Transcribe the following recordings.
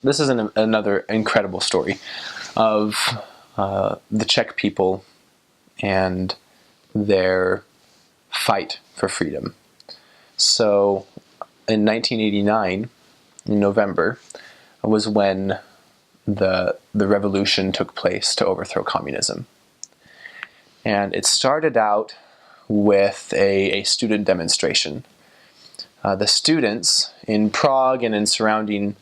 this is another incredible story of the Czech people and their fight for freedom. So in 1989, in November, was when the revolution took place to overthrow communism. And it started out with a student demonstration. The students in Prague and in surrounding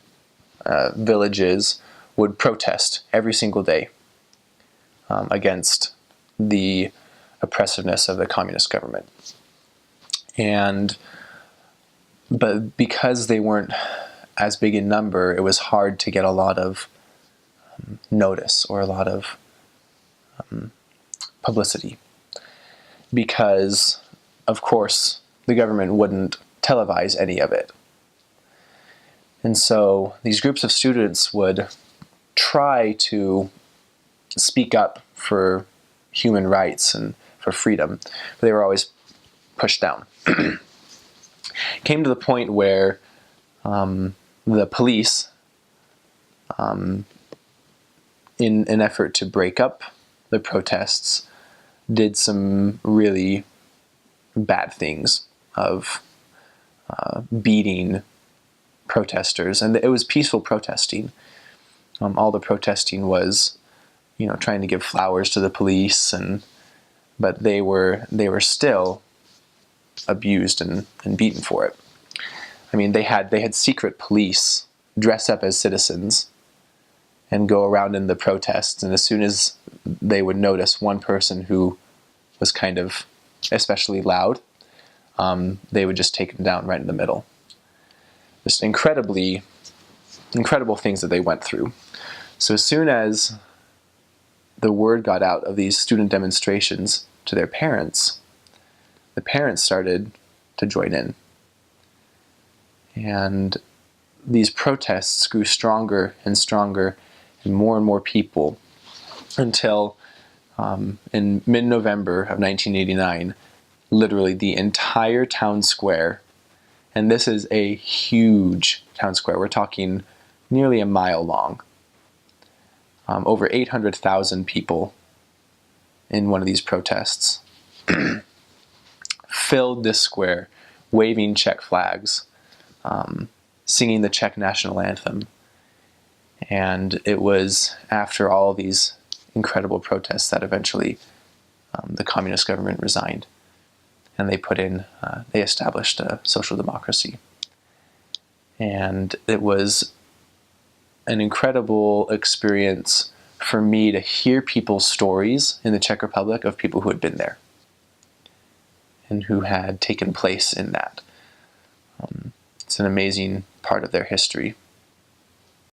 villages would protest every single day against the oppressiveness of the communist government. But because they weren't as big in number, it was hard to get a lot of notice or a lot of publicity. Because, of course, the government wouldn't televise any of it. And so these groups of students would try to speak up for human rights and for freedom, but they were always pushed down. Came to the point where the police, in an effort to break up the protests, did some really bad things of beating protesters, and it was peaceful protesting. All the protesting was, trying to give flowers to the police, but they were still abused and beaten for it. I mean, they had secret police dress up as citizens and go around in the protests, and as soon as they would notice one person who was kind of especially loud, they would just take him down right in the middle. Just incredible things that they went through. So as soon as the word got out of these student demonstrations to their parents, the parents started to join in. And these protests grew stronger and stronger, and more people, until in mid-November of 1989, literally the entire town square, and this is a huge town square, we're talking nearly a mile long, over 800,000 people in one of these protests, filled this square, waving Czech flags, singing the Czech national anthem. And it was after all these incredible protests that eventually the communist government resigned, and they established a social democracy. And it was an incredible experience for me to hear people's stories in the Czech Republic of people who had been there and who had taken place in that. It's an amazing part of their history.